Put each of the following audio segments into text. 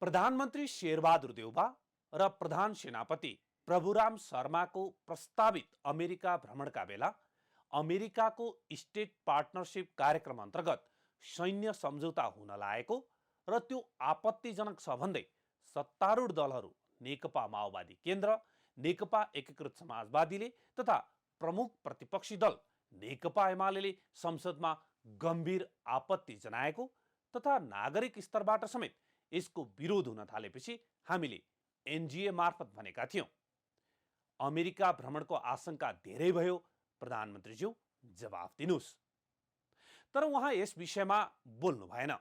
प्रधानमन्त्री शेरबहादुर देउबा र प्रधान सेनापति प्रभुराम शर्माको प्रस्तावित अमेरिका भ्रमणका बेला अमेरिकाको स्टेट पार्टनरशिप कार्यक्रम अन्तर्गत सैन्य सम्झौता हुन लागेको र त्यो आपत्तिजनक छ भन्दै सत्तारूढ दलहरू नेकपा माओवादी केन्द्र, नेकपा एकीकृत समाजवादीले तथा प्रमुख प्रतिपक्षी दल नेकपा एमाले संसदमा गम्भीर आपत्ति जनाएको तथा नागरिक स्तरबाट समेत यसको विरोध हुन थालेपछि हामीले एनजिए मार्फत भनेका थियौं, अमेरिका भ्रमणको आशंका धेरै भयो, प्रधानमन्त्रीज्यू जवाफ दिनुस्। तर उहाँ यस विषयमा बोल्नु भएन।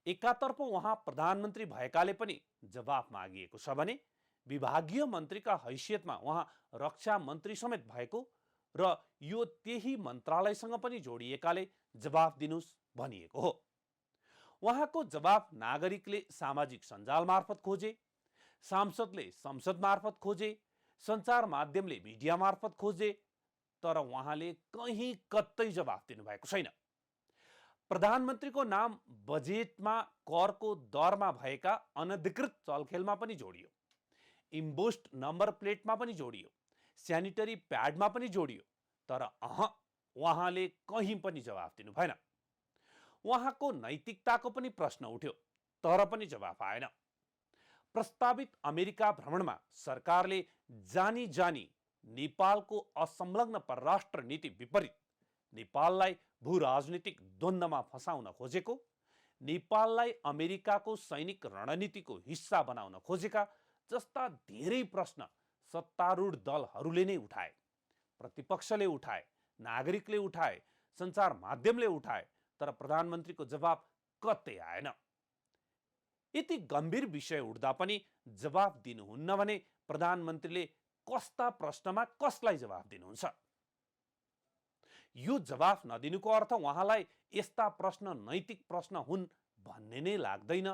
एकातर्फ उहाँ प्रधानमन्त्री भएकाले पनि जवाफ मागिएको छ भने विभागीय मन्त्रीका हैसियतमा उहाँ रक्षा मन्त्री समेत भएको र यो त्यही मन्त्रालयसँग पनि जोडिएकाले जवाफ दिनुस् भनिएको हो। उहाँको जवाफ नागरिकले सामाजिक सञ्जाल मार्फत खोजे, सांसदले संसद मार्फत खोजे, सञ्चार माध्यमले मिडिया मार्फत खोजे, तर उहाँले कहीँ कतै जवाफ दिनुभएको छैन। प्रधानमन्त्रीको नाम बजेटमा करको दरमा भएका अनधिकृत चलखेलमा पनि जोडियो, इम्बोस्ड नम्बर प्लेटमा पनि जोडियो, स्यानिटरी प्याडमा पनि जोडियो, तर उहाँले कहीँ पनि जवाफ दिनु भएन। उहाँको नैतिकताको पनि प्रश्न उठ्यो, तर पनि जवाफ आएन। प्रस्तावित अमेरिका भ्रमणमा सरकारले जानी जानी नेपालको असंलग्न परराष्ट्र नीति विपरीत नेपाललाई भू राजनीतिक द्वन्द्वमा फसाउन खोजेको, नेपाललाई अमेरिकाको सैनिक रणनीतिको हिस्सा बनाउन खोजेका जस्ता धेरै प्रश्न सत्तारूढ दलहरूले नै उठाए, प्रतिपक्षले उठाए, नागरिकले उठाए, सञ्चार माध्यमले उठाए, तर प्रधानमन्त्रीको जवाफ कतै आएन। यति गम्भीर विषय उठ्दा पनि जवाफ दिनुहुन्न भने प्रधानमन्त्रीले कस्ता प्रश्नमा कसलाई जवाफ दिनुहुन्छ? यो जवाफ नदिनुको अर्थ उहाँलाई यस्ता प्रश्न नैतिक प्रश्न हुन् भन्ने नै लाग्दैन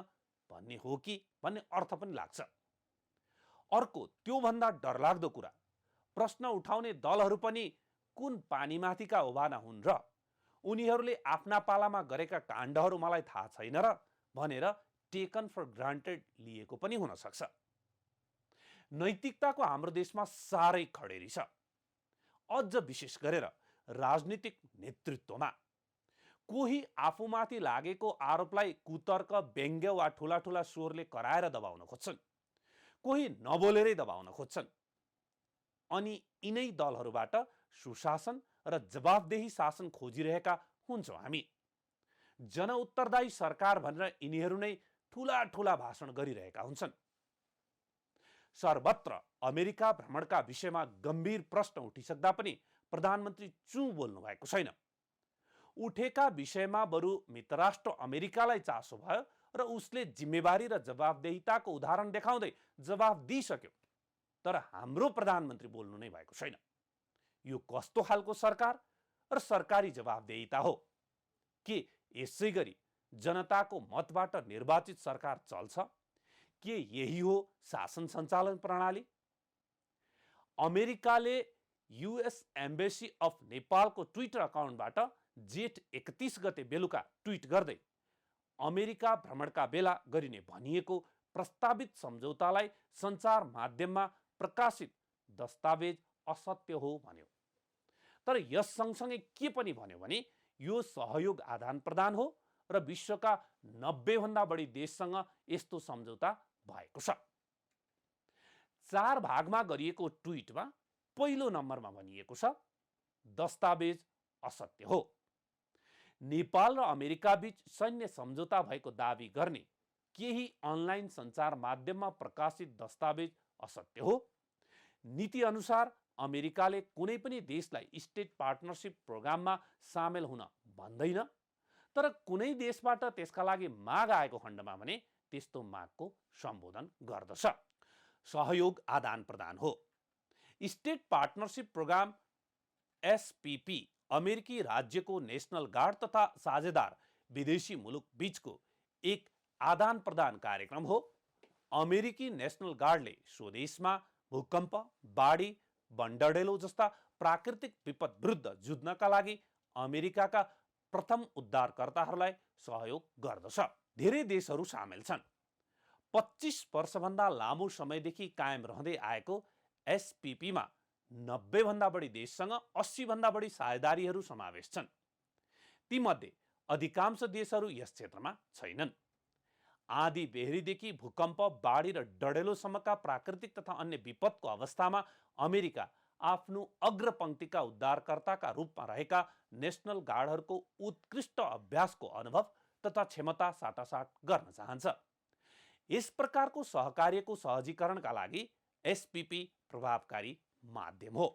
भन्ने हो कि भन्ने अर्थ पनि लाग्छ। अर्को त्योभन्दा डरलाग्दो कुरा, प्रश्न उठाउने दलहरू पनि कुन पानीमाथिका ओभाना हुन् र उनीहरूले आफ्ना पालामा गरेका काण्डहरू मलाई थाहा छैन र भनेर टेकन फर ग्रान्टेड लिएको पनि हुन सक्छ। नैतिकताको हाम्रो देशमा साह्रै खडेरी छ, अझ विशेष गरेर राजनीतिक नेतृत्वमा। कोही आफूमाथि लागेको आरोपलाई कुतर्क, व्यङ्ग्य वा ठूला ठूला स्वरले कराएर दबाउन खोज्छन्, कोही नबोलेरै दबाउन खोज्छन्। अनि यिनै दलहरूबाट सुशासन र जवाफदेही शासन खोजिरहेका हुन्छौँ हामी। जनउत्तरदायी सरकार भनेर यिनीहरू नै ठूला ठूला भाषण गरिरहेका हुन्छन्। सर्वत्र अमेरिका भ्रमणका विषयमा गम्भीर प्रश्न उठिसक्दा पनि प्रधानमन्त्री चुँ बोल्नु भएको छैन। उठेका विषयमा बरु मित्रराष्ट्र अमेरिकालाई चासो भयो र उसले जिम्मेवारी र जवाफदेहिताको उदाहरण देखाउँदै जवाफ दिइसक्यो, तर हाम्रो प्रधानमन्त्री बोल्नु नै भएको छैन। यो कस्तो खालको सरकार र सरकारी जवाफदेहिता हो? के यसै गरी जनताको मतबाट निर्वाचित सरकार चल्छ? के यही हो शासन सञ्चालन प्रणाली? अमेरिकाले युएस एम्बेसी अफ नेपालको ट्विटर अकाउन्टबाट जेठ 31 गते बेलुका ट्विट गर्दै अमेरिका भ्रमणका बेला गरिने भनिएको प्रस्तावित सम्झौतालाई सञ्चार माध्यममा प्रकाशित दस्तावेज असत्य हो भन्यो। तर यस सँगसँगै के पनि भन्यो भने यो सहयोग आदान प्रदान हो र विश्वका 90 भन्दा बढी देशसँग यस्तो सम्झौता भएको छ। 4 भागमा गरिएको ट्विटमा पहिलो नम्बरमा भनिएको छ, दस्तावेज असत्य हो। नेपाल र अमेरिका बीच सैन्य सम्झौता भएको दावी गर्ने केही अनलाइन सञ्चार माध्यममा प्रकाशित दस्तावेज असत्य हो। नीति अनुसार अमेरिकाले कुनै पनि देशलाई स्टेट पार्टनरशिप प्रोग्राममा सामेल हुन भन्दैन, तर कुनै देशबाट त्यसका लागि माग आएको खण्डमा भने त्यस्तो मागको सम्बोधन गर्दछ। सहयोग आदान प्रदान हो। स्टेट पार्टनरशिप प्रोग्राम एसपीपी अमेरिकी राज्यको नेशनल गार्ड तथा साझेदार विदेशी मुलुक बीचको एक आदान प्रदान कार्यक्रम हो। अमेरिकी नेशनल गार्डले स्वदेशमा भूकम्प, बाढी, बन्डडेलो जस्ता प्राकृतिक विपद विरुद्ध जुझ्नका लागि अमेरिकाका प्रथम उद्धारकर्ताहरूलाई सहयोग गर्दछ। धेरै देशहरू सामेल छन्। 25 वर्षभन्दा लामो समयदेखि कायम रहँदै आएको एसपीपीमा 90 भन्दा बढी देशसँग 80 भन्दा बढी साझेदारीहरू समावेश छन्। तीमध्ये अधिकांश देशहरू यस क्षेत्रमा छैनन्। आँधी बेहरीदेखि भूकम्प, बाढी र डढेलोसम्मका प्राकृतिक तथा अन्य विपदको अवस्थामा अमेरिका आफ्नो अग्रपंक्तिका उद्धारकर्ताका रूपमा रहेका नेशनल गार्डहरूको उत्कृष्ट अभ्यासको अनुभव तथा क्षमता साटासाट गर्न चाहन्छ। यस प्रकारको सहकार्यको सहजीकरणका लागि एसपीपी प्रभावकारी माध्यम हो।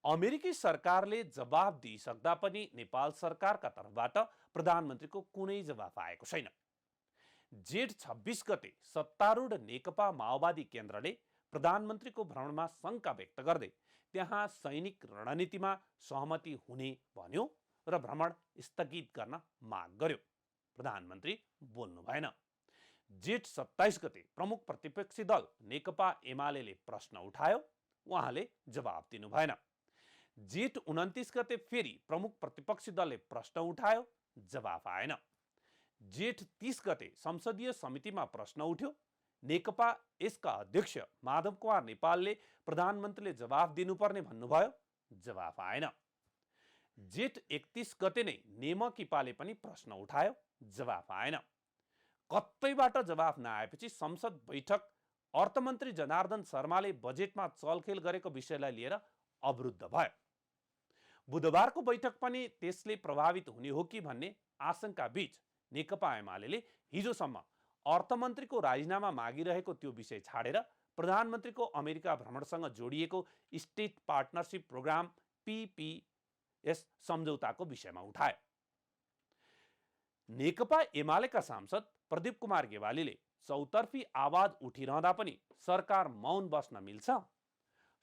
अमेरिकी सरकारले जवाब दिइसक्दा पनि नेपाल सरकारका तर्फबाट प्रधानमन्त्रीको कुनै जवाफ आएको छैन। जेठ 26 गते सत्तारूढ नेकपा माओवादी केन्द्रले प्रधानमन्त्रीको भ्रमणमा शंका व्यक्त गर्दै त्यहाँ सैनिक रणनीतिमा सहमति हुने भन्यो र भ्रमण स्थगित गर्न माग गर्यो। प्रधानमन्त्री बोल्नु भएन। जेठ 27 गते प्रमुख प्रतिपक्षी दल नेकपा एमालेले प्रश्न उठायो, उहाँले जवाब दिनु भएन। जेठ 29 गते फेरि प्रमुख प्रतिपक्षी दलले प्रश्न उठायो, जवाफ आएन। जेठ 30 गते संसदीय समितिमा प्रश्न उठ्यो। नेकपा यसका अध्यक्ष माधव कुमार नेपालले प्रधानमन्त्रीले जवाफ दिनुपर्ने भन्नुभयो, जवाफ आएन। जेठ 31 गते नै नेमकिपाले पनि प्रश्न उठायो, जवाफ आएन। कतैबाट जवाफ नआएपछि संसद बैठक अर्थमन्त्री जनार्दन शर्माले बजेटमा चलखेल गरेको विषयलाई लिएर अवरुद्ध भयो। बुधबारको बैठक पनि त्यसले प्रभावित हुने हो कि भन्ने आशंका बीच नेकपा एमाले हिजोसम्म अर्थमन्त्रीको राजीनामा मागिरहेको त्यो विषय छाडेर प्रधानमन्त्रीको अमेरिका भ्रमणसँग जोडिएको स्टेट पार्टनरशिप प्रोग्राम पीपीएस सम्झौताको विषयमा उठायो। नेकपा एमालेका सांसद प्रदीप कुमार गेवालीले चौतर्फी आवाज उठिरहँदा पनि सरकार मौन बस्न मिल्छ,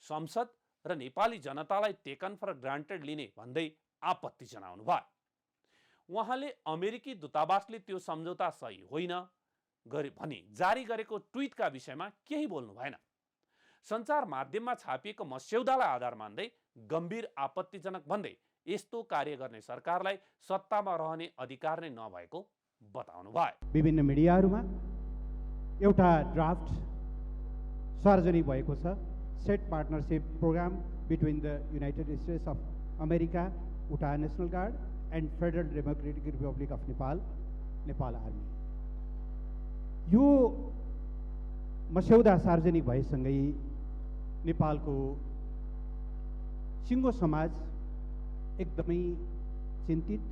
संसद र नेपाली जनतालाई टेकन फर ग्रान्टेड लिने भन्दै आपत्ति जनाउनु भयो। उहाँले अमेरिकी दूतावासले त्यो सम्झौता सही होइन भनी जारी गरेको ट्विटका विषयमा केही बोल्नु भएन। सञ्चार माध्यममा छापिएको मस्यौदालाई आधार मान्दै गम्भीर आपत्तिजनक भन्दै यस्तो कार्य गर्ने सरकारलाई सत्तामा रहने अधिकार नै नभएको बताउनु भयो। विभिन्न मिडियाहरूमा एउटा ड्राफ्ट सार्वजनिक भएको छ, State Partnership Program between the United States of America, Utah National Guard and Federal Democratic Republic of Nepal, Nepal Army. यो मस्यौदा सार्वजनिक भएसँगै नेपालको सिङ्गो समाज एकदमै चिन्तित,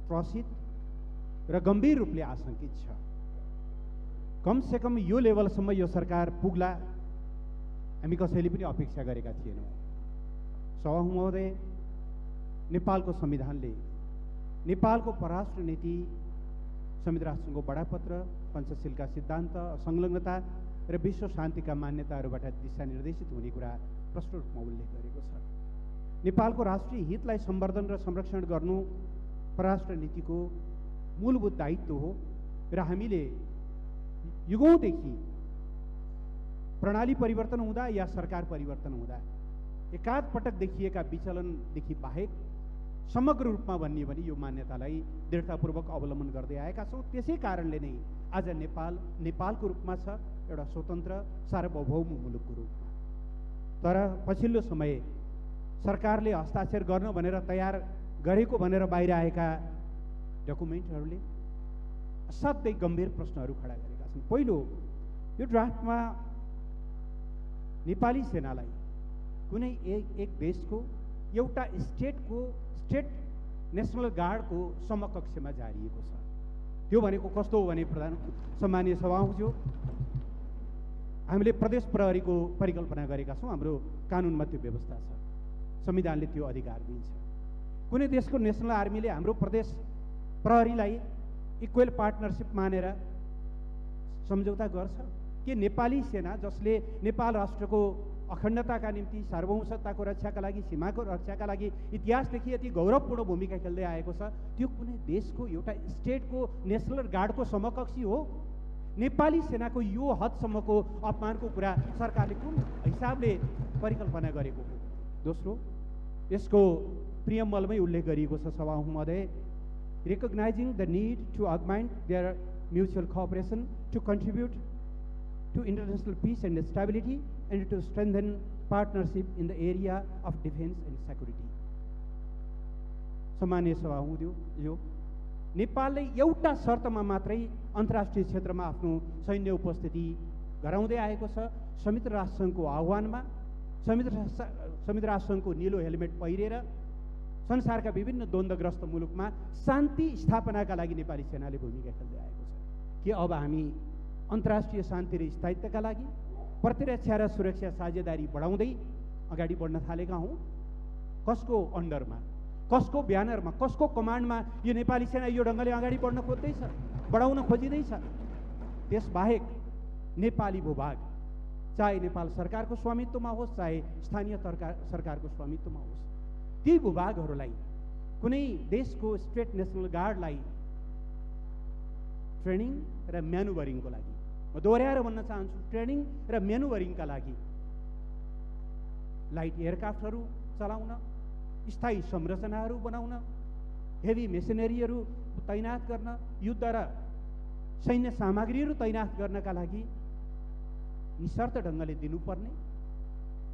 त्रसित र गम्भीर रूपले आशंकित छ। कमसे कम यो लेभलसम्म यो सरकार पुग्ला हामी कसैले पनि अपेक्षा गरेका थिएनौँ। सभामुख महोदय, नेपालको संविधानले नेपालको परराष्ट्र नीति, संयुक्त राष्ट्रसङ्घको बडापत्र, पञ्चशीलका सिद्धान्त, संलग्नता र विश्व शान्तिका मान्यताहरूबाट दिशानिर्देशित हुने कुरा प्रष्ट रूपमा उल्लेख गरेको छ। नेपालको राष्ट्रिय हितलाई सम्वर्धन र संरक्षण गर्नु परराष्ट्र नीतिको मूलभूत दायित्व हो र हामीले युगौँदेखि प्रणाली परिवर्तन हुँदा या सरकार परिवर्तन हुँदा एकाध पटक देखिएका विचलनदेखि बाहेक समग्र रूपमा भन्ने भने यो मान्यतालाई दृढतापूर्वक अवलम्बन गर्दै आएका छौँ। त्यसै कारणले नै आज नेपाल नेपालको रूपमा छ, एउटा स्वतन्त्र सार्वभौम मुलुकको रूपमा। तर पछिल्लो समय सरकारले हस्ताक्षर गर्न भनेर तयार गरेको भनेर बाहिर आएका डकुमेन्टहरूले असाध्यै गम्भीर प्रश्नहरू खडा गरेका छन्। पहिलो, यो ड्राफ्टमा नेपाली सेनालाई कुनै एक देशको एउटा स्टेट नेसनल गार्डको समकक्षमा झारिएको छ। त्यो भनेको कस्तो हो भने सम्मानीय सभामुखज्यू, हामीले प्रदेश प्रहरीको परिकल्पना गरेका छौँ। हाम्रो कानुनमा त्यो व्यवस्था छ, संविधानले त्यो अधिकार दिन्छ। कुनै देशको नेसनल आर्मीले हाम्रो प्रदेश प्रहरीलाई इक्वल पार्टनरसिप मानेर सम्झौता गर्छ कि नेपाली सेना जसले नेपाल राष्ट्रको अखण्डताका निम्ति, सार्वभौमसत्ताको रक्षाका लागि, सीमाको रक्षाका लागि इतिहासदेखि यति गौरवपूर्ण भूमिका खेल्दै आएको छ, त्यो कुनै देशको एउटा स्टेटको नेसनल गार्डको समकक्षी हो? नेपाली सेनाको यो हदसम्मको अपमानको कुरा सरकारले कुन हिसाबले परिकल्पना गरेको हो? दोस्रो, यसको प्रियम्बलमै उल्लेख गरिएको छ सभामुख महोदय, recognizing the need to augment their mutual cooperation to contribute to international peace and stability and to strengthen partnership in the area of defense and security. सामान्य सभा हुँदियो यो नेपालले एउटा शर्तमा मात्रै अन्तर्राष्ट्रिय क्षेत्रमा आफ्नो सैन्य उपस्थिति गराउँदै आएको छ। संयुक्त राष्ट्रसङ्घको आह्वानमा संयुक्त राष्ट्रसङ्घको नीलो हेलमेट पहिरेर संसारका विभिन्न द्वन्द्वग्रस्त मुलुकमा शान्ति स्थापनाका लागि नेपाली सेनाले भूमिका खेल्दै आएको छ। के अब हामी अन्तर्राष्ट्रिय शान्ति र स्थायित्वका लागि प्रतिरक्षा र सुरक्षा साझेदारी बढाउँदै अगाडि बढ्न थालेका हौँ? कसको अन्डरमा, कसको ब्यानरमा, कसको कमान्डमा यो नेपाली सेना यो ढङ्गले अगाडि बढ्न खोज्दैछ, बढाउन खोजिँदैछ? त्यसबाहेक नेपाली भूभाग चाहे नेपाल सरकारको स्वामित्वमा होस् चाहे स्थानीय सरकारको स्वामित्वमा होस्, ती भूभागहरूलाई कुनै देशको स्टेट नेसनल गार्डलाई ट्रेनिङ र म्यानुभरिङको लागि, म दोहोऱ्याएर भन्न चाहन्छु, ट्रेनिङ र म्यानुभरिङका लागि लाइट एयरक्राफ्टहरू चलाउन, स्थायी संरचनाहरू बनाउन, हेभी मेसिनरीहरू तैनात गर्न, युद्ध र सैन्य सामग्रीहरू तैनात गर्नका लागि निशर्त ढङ्गले दिनुपर्ने,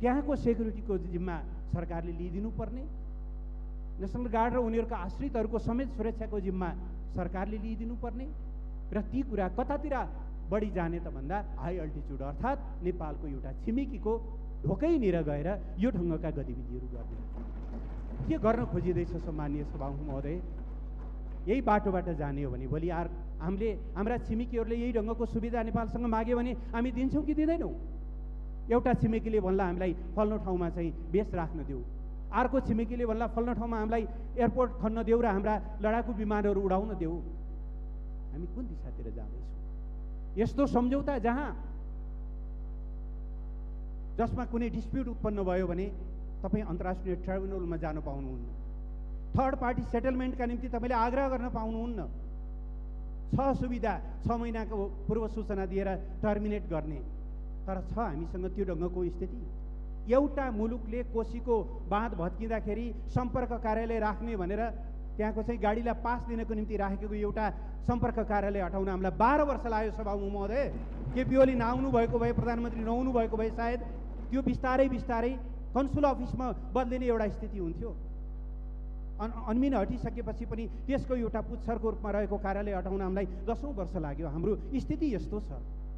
त्यहाँको सेक्युरिटीको जिम्मा सरकारले लिइदिनुपर्ने, नेसनल गार्ड र उनीहरूका आश्रितहरूको समेत सुरक्षाको जिम्मा सरकारले लिइदिनुपर्ने र ती कुरा कतातिर बढी जाने त भन्दा हाई अल्टिच्युड अर्थात् नेपालको एउटा छिमेकीको ढोकैनिर गएर यो ढङ्गका गतिविधिहरू गर्ने के गर्न खोजिँदैछ सम्मानीय सभामुख महोदय? यही बाटोबाट जाने हो भने भोलि हामीले हाम्रा छिमेकीहरूले यही ढङ्गको सुविधा नेपालसँग माग्यो भने हामी दिन्छौँ कि दिँदैनौँ? एउटा छिमेकीले भन्ला हामीलाई फल्लो ठाउँमा चाहिँ बेस राख्न देऊ, अर्को छिमेकीले भन्ला फल्लो ठाउँमा हामीलाई एयरपोर्ट खन्न देऊ र हाम्रा लडाकु विमानहरू उडाउन देऊ। हामी कुन दिशातिर जाँदैछौँ? यस्तो सम्झौता जसमा कुनै डिस्प्युट उत्पन्न भयो भने तपाईँ अन्तर्राष्ट्रिय ट्राइब्युनलमा जान पाउनुहुन्न, थर्ड पार्टी सेटलमेन्टका निम्ति तपाईँले आग्रह गर्न पाउनुहुन्न, सुविधा 6 महिनाको पूर्व सूचना दिएर टर्मिनेट गर्ने। तर हामीसँग त्यो ढङ्गको स्थिति। एउटा मुलुकले कोसीको बाँध भत्किँदाखेरि सम्पर्क कार्यालय राख्ने भनेर त्यहाँको चाहिँ गाडीलाई पास दिनको निम्ति राखेको एउटा सम्पर्क कार्यालय हटाउन हामीलाई 12 वर्ष लाग्यो सभामुख महोदय। केपी ओली नआउनु भएको भए, प्रधानमन्त्री नहुनु भएको भए सायद त्यो बिस्तारै बिस्तारै कन्सुल अफिसमा बदलिने एउटा स्थिति हुन्थ्यो। अनमिन हटिसकेपछि पनि त्यसको एउटा पुच्छरको रूपमा रहेको कार्यालय हटाउन हामीलाई 10औं वर्ष लाग्यो। हाम्रो स्थिति यस्तो छ।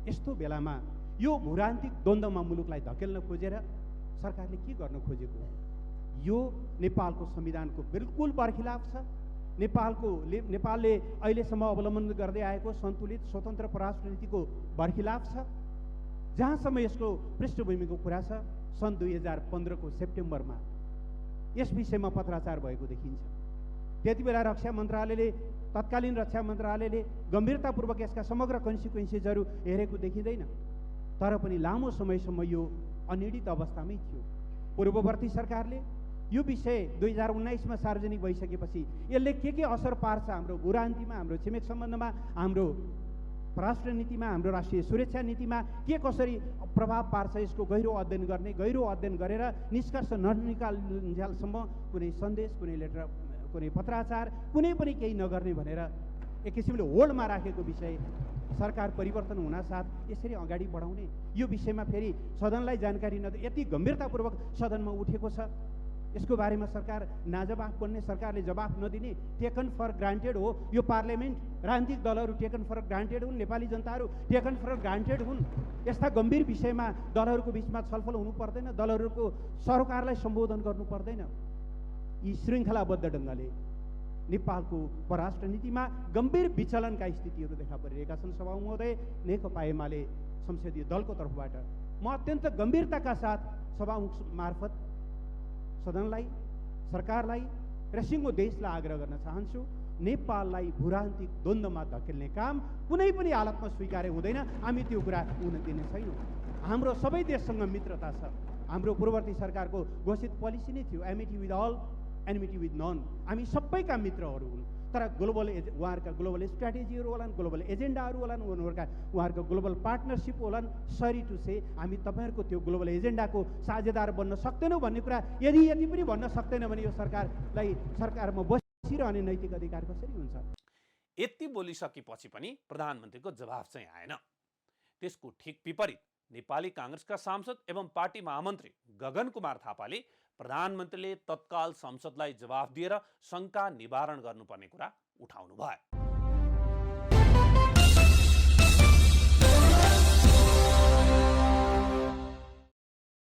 यस्तो बेलामा यो भूरान्तिक द्वन्द्वमा मुलुकलाई धकेल्न खोजेर सरकारले के गर्न खोजेको? यो नेपालको संविधानको बिल्कुल बरखिलाफ छ। नेपालले अहिलेसम्म अवलम्बन गर्दै आएको सन्तुलित स्वतन्त्र परराष्ट्र नीतिको बरखिलाफ छ। जहाँसम्म यसको पृष्ठभूमिको कुरा छ, सन् 2015 को सेप्टेम्बरमा यस विषयमा पत्राचार भएको देखिन्छ। त्यति बेला तत्कालीन रक्षा मन्त्रालयले गम्भीरतापूर्वक यसका समग्र कन्सिक्वेन्सेसहरू हेरेको देखिँदैन। तर पनि लामो समयसम्म यो अनिर्णित अवस्थामै थियो। पूर्ववर्ती सरकारले यो विषय 2019मा सार्वजनिक भइसकेपछि यसले के असर पार्छ हाम्रो भूरान्तिमा, हाम्रो छिमेक सम्बन्धमा, हाम्रो परराष्ट्र नीतिमा, हाम्रो राष्ट्रिय सुरक्षा नीतिमा के कसरी प्रभाव पार्छ, यसको गहिरो अध्ययन गरेर निष्कर्ष ननिकाल्नुन्जेलसम्म कुनै सन्देश, कुनै लेटर, कुनै पत्राचार, कुनै पनि केही नगर्ने भनेर एक किसिमले होल्डमा राखेको विषय सरकार परिवर्तन हुनासाथ यसरी अगाडि बढाउने, यो विषयमा फेरि सदनलाई जानकारी नदिए यति गम्भीरतापूर्वक सदनमा उठेको छ। यसको बारेमा सरकार नाजवाफ बन्ने, सरकारले जवाफ नदिने, टेकन फर ग्रान्टेड हो यो पार्लियामेन्ट। राजनीतिक दलहरू टेकन फर ग्रान्टेड हुन्, नेपाली जनताहरू टेकन फर ग्रान्टेड हुन्। यस्ता गम्भीर विषयमा दलहरूको बिचमा छलफल हुनु पर्दैन, दलहरूको सरकारलाई सम्बोधन गर्नु पर्दैन। यी श्रृङ्खलाबद्ध ढङ्गले नेपालको परराष्ट्र नीतिमा गम्भीर विचलनका स्थितिहरू देखा परिरहेका छन्। सभामुख महोदय, नेकपा एमाले संसदीय दलको तर्फबाट म अत्यन्त गम्भीरताका साथ सभामुख मार्फत सदनलाई, सरकारलाई र सिङ्गो देशलाई आग्रह गर्न चाहन्छु, नेपाललाई भूरान्तिक द्वन्द्वमा धकेल्ने काम कुनै पनि हालतमा स्वीकार्य हुँदैन। हामी त्यो कुरा हुन दिने छैनौँ। हाम्रो सबै देशसँग मित्रता छ। हाम्रो पूर्ववर्ती सरकारको घोषित पोलिसी नै थियो, amity with all, enmity with none. हामी सबैका मित्रहरू हुन्। तर उहाँहरूका ग्लोबल स्ट्राटेजीहरू होलान्, ग्लोबल एजेन्डाहरू होलान्, उहाँहरूको ग्लोबल पार्टनरसिप होलान्। सरी टु से हामी तपाईँहरूको त्यो ग्लोबल एजेन्डाको साझेदार बन्न सक्दैनौँ भन्ने कुरा यदि पनि भन्न सक्दैन भने यो सरकारमा बसिरहने नैतिक अधिकार कसरी हुन्छ? यति बोलिसकेपछि पनि प्रधानमन्त्रीको जवाफ चाहिँ आएन। त्यसको ठिक विपरीत नेपाली कांग्रेसका सांसद एवं पार्टी महामन्त्री गगन कुमार थापाले प्रधानमन्त्रीले तत्काल संसदलाई जवाफ दिएर शंका निवारण गर्नुपर्ने कुरा उठाउनु भयो।